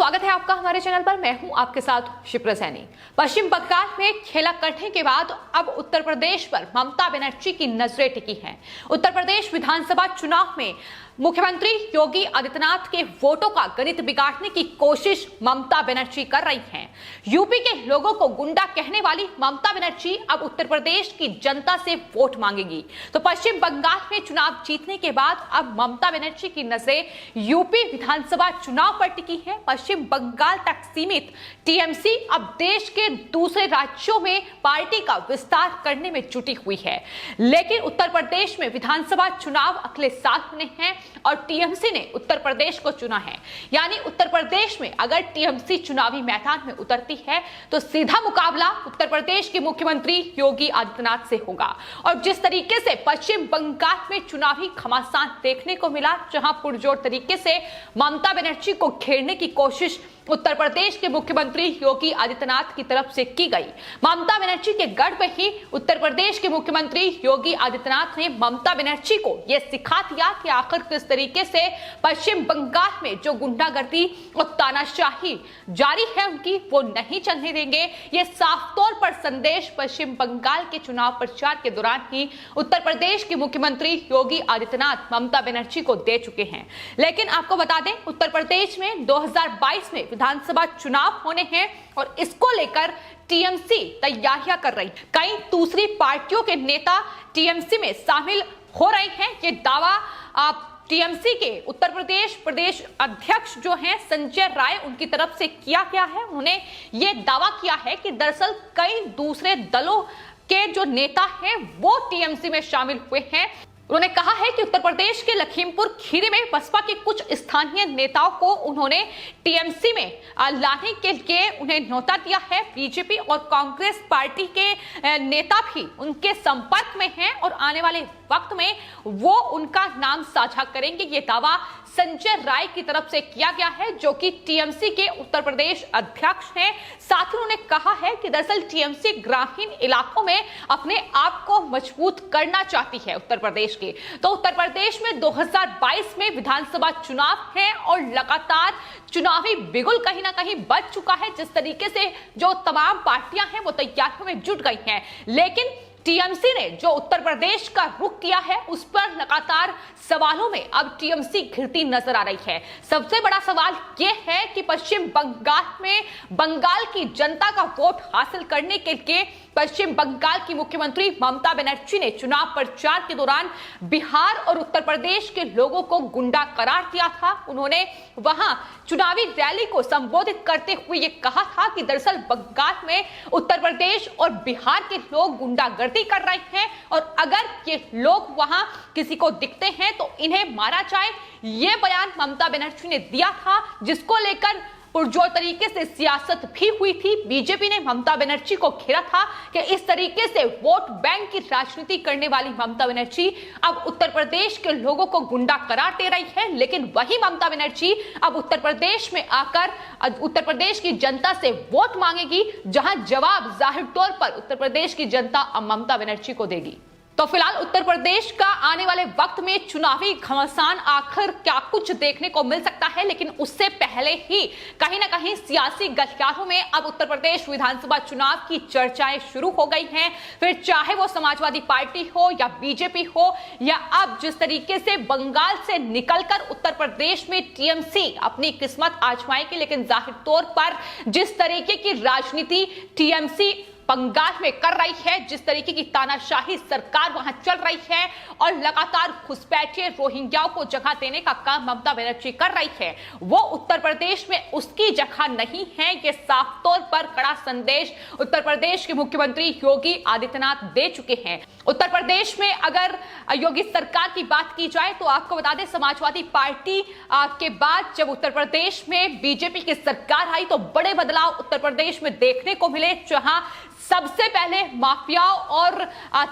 स्वागत है आपका हमारे चैनल पर। मैं हूं आपके साथ शिप्रा सैनी। पश्चिम बंगाल में खेला करने के बाद अब उत्तर प्रदेश पर ममता बनर्जी की नजरें टिकी हैं। उत्तर प्रदेश विधानसभा चुनाव में मुख्यमंत्री योगी आदित्यनाथ के वोटों का गणित बिगाड़ने की कोशिश ममता बनर्जी कर रही हैं। यूपी के लोगों को गुंडा कहने वाली ममता बनर्जी अब उत्तर प्रदेश की जनता से वोट मांगेगी। तो पश्चिम बंगाल में चुनाव जीतने के बाद अब ममता बनर्जी की नजरें यूपी विधानसभा चुनाव पर टिकी है। पश्चिम बंगाल तक सीमित टीएमसी अब देश के दूसरे राज्यों में पार्टी का विस्तार करने में जुटी हुई है। लेकिन उत्तर प्रदेश में विधानसभा चुनाव अगले साल होने हैं और टीएमसी ने उत्तर प्रदेश को चुना है। यानी उत्तर प्रदेश में अगर टीएमसी चुनावी मैदान में उतरती है तो सीधा मुकाबला उत्तर प्रदेश के मुख्यमंत्री योगी आदित्यनाथ से होगा। और जिस तरीके से पश्चिम बंगाल में चुनावी घमासान देखने को मिला, जहां पुरजोर तरीके से ममता बनर्जी को घेरने की कोशिश उत्तर प्रदेश के मुख्यमंत्री योगी आदित्यनाथ की तरफ से की गई। ममता बनर्जी के गढ़ में ही उत्तर प्रदेश के मुख्यमंत्री योगी आदित्यनाथ ने ममता बनर्जी को यह सिखा दिया कि आखिर किस तरीके से पश्चिम बंगाल में जो गुंडागर्दी और तानाशाही जारी है उनकी वो नहीं चलने देंगे। ये साफ तौर पर संदेश पश्चिम बंगाल के चुनाव प्रचार के दौरान ही उत्तर प्रदेश के मुख्यमंत्री योगी आदित्यनाथ ममता बनर्जी को दे चुके हैं। लेकिन आपको बता दें, उत्तर प्रदेश में 2022 में विधानसभा चुनाव होने हैं और इसको लेकर टीएमसी तैयारियां कर रही। कई दूसरी पार्टियों के नेता टीएमसी में शामिल हो रहे हैं। ये दावा टीएमसी के उत्तर प्रदेश अध्यक्ष जो हैं संजय राय, उनकी तरफ से किया गया है। उन्होंने ये दावा किया है कि दरअसल कई दूसरे दलों के जो नेता हैं वो टीएमसी में शामिल हुए हैं। उन्होंने कहा है कि उत्तर प्रदेश के लखीमपुर खीरी में बसपा के कुछ स्थानीय नेताओं को उन्होंने टीएमसी में लाने के लिए उन्हें न्योता दिया है। बीजेपी और कांग्रेस पार्टी के नेता भी उनके संपर्क में हैं और आने वाले वक्त में वो उनका नाम साझा करेंगे। ये दावा संजय राय की तरफ से किया गया है, जो कि टीएमसी के उत्तर प्रदेश अध्यक्ष हैं। साथ ही उन्होंने कहा है कि दरअसल टीएमसी ग्रामीण इलाकों में अपने आप को मजबूत करना चाहती है उत्तर प्रदेश के। तो उत्तर प्रदेश में 2022 में विधानसभा चुनाव है और लगातार चुनावी बिगुल कहीं ना कहीं बच चुका है। जिस तरीके से जो तमाम पार्टियां हैं वो तैयारियों में जुट गई हैं, लेकिन टीएमसी ने जो उत्तर प्रदेश का रुख किया है उस पर लगातार सवालों में अब टीएमसी घिरती नजर आ रही है। सबसे बड़ा सवाल यह है कि पश्चिम बंगाल में बंगाल की जनता का वोट हासिल करने के लिए पश्चिम बंगाल की मुख्यमंत्री ममता बनर्जी ने चुनाव प्रचार के दौरान बिहार और उत्तर प्रदेश के लोगों को गुंडा करार दिया था। उन्होंने वहां चुनावी रैली को संबोधित करते हुए ये कहा था कि दरअसल बंगाल में उत्तर प्रदेश और बिहार के लोग गुंडागर्दी कर रहे हैं और अगर ये लोग वहां किसी को दिखते हैं तो इन्हें मारा जाए। ये बयान ममता बनर्जी ने दिया था, जिसको लेकर पुरजोर तरीके से सियासत भी हुई थी। बीजेपी ने ममता बनर्जी को घेरा था कि इस तरीके से वोट बैंक की राजनीति करने वाली ममता बनर्जी अब उत्तर प्रदेश के लोगों को गुंडा करार दे रही है। लेकिन वही ममता बनर्जी अब उत्तर प्रदेश में आकर उत्तर प्रदेश की जनता से वोट मांगेगी, जहां जवाब जाहिर तौर पर उत्तर प्रदेश की जनता अब ममता बनर्जी को देगी। तो फिलहाल उत्तर प्रदेश का आने वाले वक्त में चुनावी घमासान आखिर क्या कुछ देखने को मिल सकता है, लेकिन उससे पहले ही कहीं ना कहीं सियासी गलियारों में अब उत्तर प्रदेश विधानसभा चुनाव की चर्चाएं शुरू हो गई हैं। फिर चाहे वो समाजवादी पार्टी हो या बीजेपी हो, या अब जिस तरीके से बंगाल से निकलकर उत्तर प्रदेश में टीएमसी अपनी किस्मत आजमाएगी, लेकिन जाहिर तौर पर जिस तरीके की राजनीति टीएमसी बंगाल में कर रही है, जिस तरीके की तानाशाही सरकार वहां चल रही है और लगातार घुसपैठिए रोहिंग्याओं को जगह देने का काम ममता बनर्जी कर रही है, वो उत्तर प्रदेश में उसकी जगह नहीं है। ये साफ तौर पर कड़ा संदेश उत्तर प्रदेश के मुख्यमंत्री योगी आदित्यनाथ दे चुके हैं। उत्तर प्रदेश में अगर योगी सरकार की बात की जाए तो आपको बता दें, समाजवादी पार्टी के बाद जब उत्तर प्रदेश में बीजेपी की सरकार आई तो बड़े बदलाव उत्तर प्रदेश में देखने को मिले, जहां सबसे पहले माफियाओं और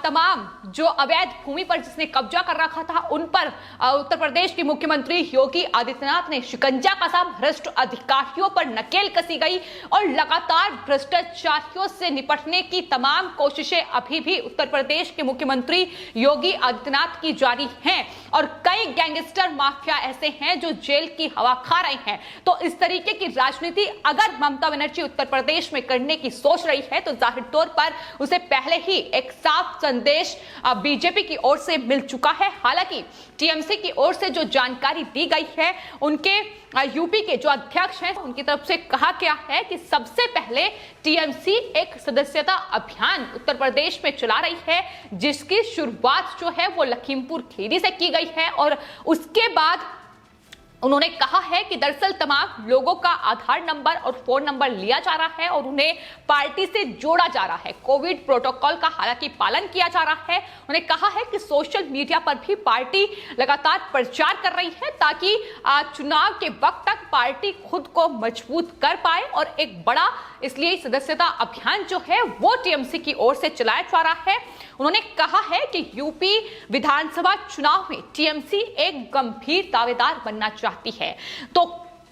तमाम जो अवैध भूमि पर जिसने कब्जा कर रखा था उन पर उत्तर प्रदेश के मुख्यमंत्री योगी आदित्यनाथ ने शिकंजा कसा। भ्रष्ट अधिकारियों पर नकेल कसी गई और लगातार भ्रष्टाचारियों से निपटने की तमाम कोशिशें अभी भी उत्तर प्रदेश के मुख्यमंत्री योगी आदित्यनाथ की जारी हैं और कई गैंगस्टर माफिया ऐसे हैं जो जेल की हवा खा रहे हैं। तो इस तरीके की राजनीति अगर ममता बनर्जी उत्तर प्रदेश में करने की सोच रही है तो जाहिर तौर पर उसे पहले ही एक साफ संदेश बीजेपी की ओर से मिल चुका है। हालांकि टीएमसी की ओर से जो जानकारी दी गई है, उनके यूपी के जो अध्यक्ष हैं उनकी तरफ से कहा गया है कि सबसे पहले टीएमसी एक सदस्यता अभियान उत्तर प्रदेश में चला रही है, जिसकी शुरुआत जो है वो लखीमपुर खीरी से की गई है। और उसके बाद उन्होंने कहा है कि दरअसल तमाम लोगों का आधार नंबर और फोन नंबर लिया जा रहा है और उन्हें पार्टी से जोड़ा जा रहा है। कोविड प्रोटोकॉल का हालांकि पालन किया जा रहा है। उन्होंने कहा है कि सोशल मीडिया पर भी पार्टी लगातार प्रचार कर रही है ताकि चुनाव के वक्त तक पार्टी खुद को मजबूत कर पाए और एक बड़ा इसलिए सदस्यता अभियान जो है वो टीएमसी की ओर से चलाया जा रहा है। उन्होंने कहा है कि यूपी विधानसभा चुनाव में टीएमसी एक गंभीर दावेदार बनना चाहती है। तो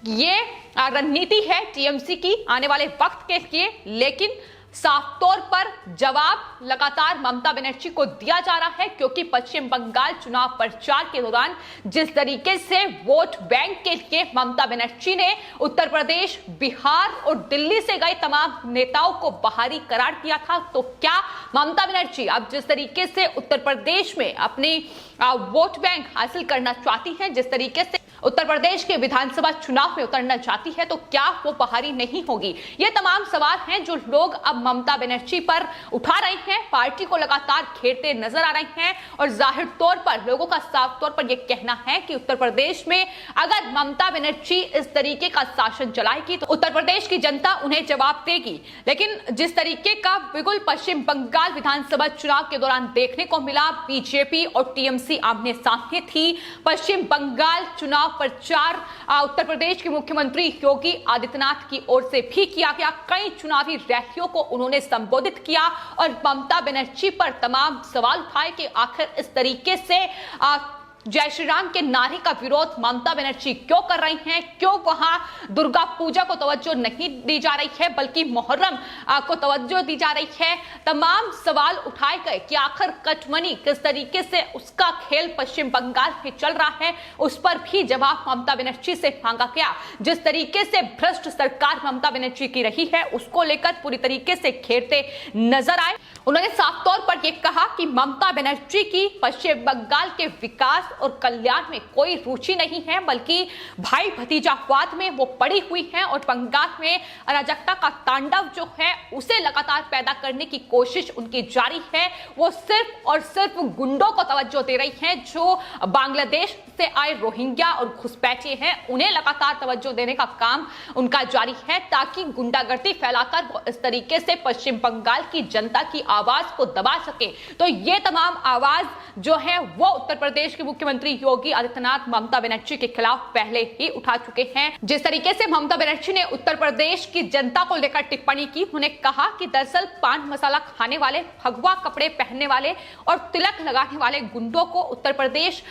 ये रणनीति है टीएमसी की आने वाले वक्त के लिए, लेकिन साफ तौर पर जवाब लगातार ममता बनर्जी को दिया जा रहा है, क्योंकि पश्चिम बंगाल चुनाव प्रचार के दौरान जिस तरीके से वोट बैंक के लिए ममता बनर्जी ने उत्तर प्रदेश, बिहार और दिल्ली से गए तमाम नेताओं को बाहरी करार दिया था, तो क्या ममता बनर्जी अब जिस तरीके से उत्तर प्रदेश में अपनी वोट बैंक हासिल करना चाहती हैं, जिस तरीके से उत्तर प्रदेश के विधानसभा चुनाव में उतरना चाहती है, तो क्या वो बाहरी नहीं होगी? ये तमाम सवाल हैं जो लोग अब ममता बनर्जी पर उठा रहे हैं, पार्टी को लगातार घेरते नजर आ रहे हैं। और जाहिर तौर पर लोगों का साफ तौर पर यह कहना है कि उत्तर प्रदेश में अगर ममता बनर्जी इस तरीके का शासन चलाएगी तो उत्तर प्रदेश की जनता उन्हें जवाब देगी। लेकिन जिस तरीके का बिगुल पश्चिम बंगाल विधानसभा चुनाव के दौरान देखने को मिला, बीजेपी और टीएमसी आमने सामने थी। पश्चिम बंगाल चुनाव प्रचार उत्तर प्रदेश के मुख्यमंत्री योगी आदित्यनाथ की ओर से भी किया गया। कई चुनावी रैलियों को उन्होंने संबोधित किया और ममता बनर्जी पर तमाम सवाल उठाए कि आखिर इस तरीके से जय श्री राम के नारे का विरोध ममता बनर्जी क्यों कर रही हैं, क्यों वहां दुर्गा पूजा को तवज्जो नहीं दी जा रही है बल्कि मुहर्रम को तवज्जो दी जा रही है। तमाम सवाल उठाए गए कि आखिर कटमनी किस तरीके से उसका खेल पश्चिम बंगाल में चल रहा है, उस पर भी जवाब ममता बनर्जी से मांगा गया। जिस तरीके से भ्रष्ट सरकार ममता बनर्जी की रही है उसको लेकर पूरी तरीके से घेरते नजर आए। उन्होंने साफ तौर पर यह कहा कि ममता बनर्जी की पश्चिम बंगाल के विकास और कल्याण में कोई रुचि नहीं है, बल्कि भाई भतीजावाद में वो पड़ी हुई हैं और बंगाल में अराजकता का तांडव जो है उसे लगातार पैदा करने की कोशिश उनकी जारी है। वो सिर्फ और सिर्फ गुंडों को तवज्जो दे रही हैं, जो बांग्लादेश से आए रोहिंग्या और घुसपैठिए हैं, उन्हें लगातार तवज्जो देने का काम उनका जारी है ताकि गुंडागर्दी फैलाकर वो इस तरीके से पश्चिम बंगाल की जनता की आवाज को दबा सके। तो ये तमाम आवाज जो है वो उत्तर प्रदेश के मुख्यमंत्री योगी आदित्यनाथ ममता बनर्जी के खिलाफ पहले ही उठा चुके हैं। जिस तरीके से ममता बनर्जी ने उत्तर प्रदेश की जनता को लेकर टिप्पणी की, उन्होंने कहा कि दरअसल पान मसाला खाने वाले, भगवा कपड़े पहनने वाले और तिलक लगाने वाले गुंडों को उत्तर प्रदेश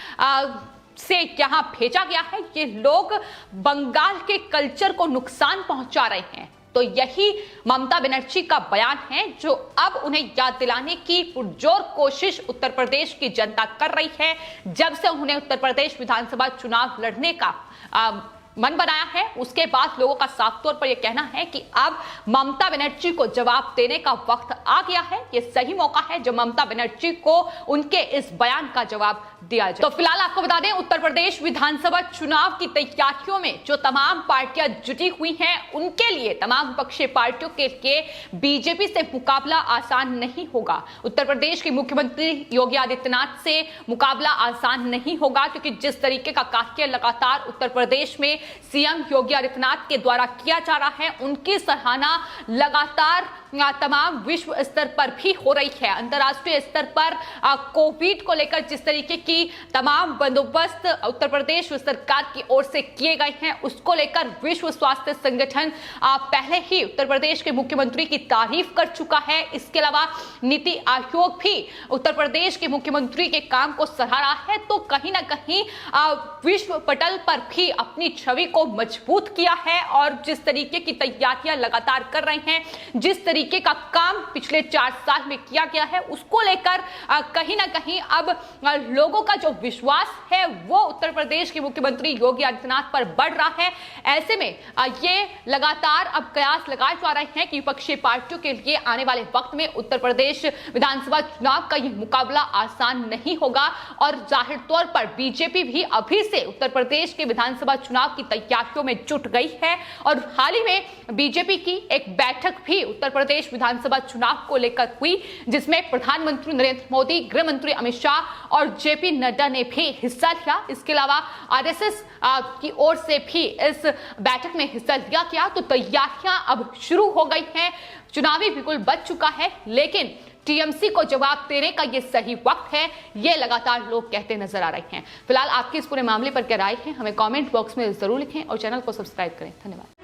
से यहाँ भेजा गया है। ये लोग बंगाल के कल्चर को नुकसान पहुंचा रहे हैं। तो यही ममता बनर्जी का बयान है जो अब उन्हें याद दिलाने की पुरजोर कोशिश उत्तर प्रदेश की जनता कर रही है। जब से उन्हें उत्तर प्रदेश विधानसभा चुनाव लड़ने का मन बनाया है, उसके बाद लोगों का साफ तौर पर यह कहना है कि अब ममता बनर्जी को जवाब देने का वक्त आ गया है। यह सही मौका है जब ममता बनर्जी को उनके इस बयान का जवाब दिया जाए। तो फिलहाल आपको बता दें, उत्तर प्रदेश विधानसभा चुनाव की तैयारियों में जो तमाम पार्टियां जुटी हुई हैं, उनके लिए तमाम विपक्षी पार्टियों के लिए बीजेपी से मुकाबला आसान नहीं होगा। उत्तर प्रदेश के मुख्यमंत्री योगी आदित्यनाथ से मुकाबला आसान नहीं होगा, क्योंकि जिस तरीके का कार्य लगातार उत्तर प्रदेश में सीएम योगी आदित्यनाथ के द्वारा किया जा रहा है, उनकी सराहना लगातार तमाम विश्व स्तर पर भी हो रही है। अंतर्राष्ट्रीय स्तर पर कोविड को लेकर जिस तरीके की तमाम बंदोबस्त उत्तर प्रदेश सरकार की ओर से किए गए हैं, उसको लेकर विश्व स्वास्थ्य संगठन पहले ही उत्तर प्रदेश के मुख्यमंत्री की तारीफ कर चुका है। इसके अलावा नीति आयोग भी उत्तर प्रदेश के मुख्यमंत्री के काम को सराहा रहा है। तो कहीं ना कहीं विश्व पटल पर भी अपनी छवि को मजबूत किया है और जिस तरीके की तैयारियां लगातार कर रहे हैं, जिस तरीके का काम पिछले 4 साल में किया गया है, उसको लेकर कहीं ना कहीं अब लोगों का जो विश्वास है वो उत्तर प्रदेश के मुख्यमंत्री योगी आदित्यनाथ पर बढ़ रहा है। ऐसे में ये लगातार अब कयास लगाए जा रहे हैं कि विपक्षी पार्टियों के लिए आने वाले वक्त में उत्तर प्रदेश विधानसभा चुनाव का ये मुकाबला आसान नहीं होगा और जाहिर तौर पर बीजेपी भी अभी से उत्तर प्रदेश के विधानसभा चुनाव की तैयारियों में जुट गई है और हाल ही में बीजेपी की एक बैठक भी उत्तर प्रदेश विधानसभा चुनाव को लेकर हुई, जिसमें प्रधानमंत्री नरेंद्र मोदी, गृह मंत्री अमित शाह और जेपी नड्डा ने भी हिस्सा लिया। इसके अलावा आरएसएस की ओर से भी इस बैठक में हिस्सा लिया गया। तो तैयारियां अब शुरू हो गई हैं, चुनावी बिल्कुल बच चुका है, लेकिन टीएमसी को जवाब देने का ये सही वक्त है, ये लगातार लोग कहते नजर आ रहे हैं। फिलहाल आपकी इस पूरे मामले पर क्या राय है, हमें कमेंट बॉक्स में जरूर लिखें और चैनल को सब्सक्राइब करें। धन्यवाद।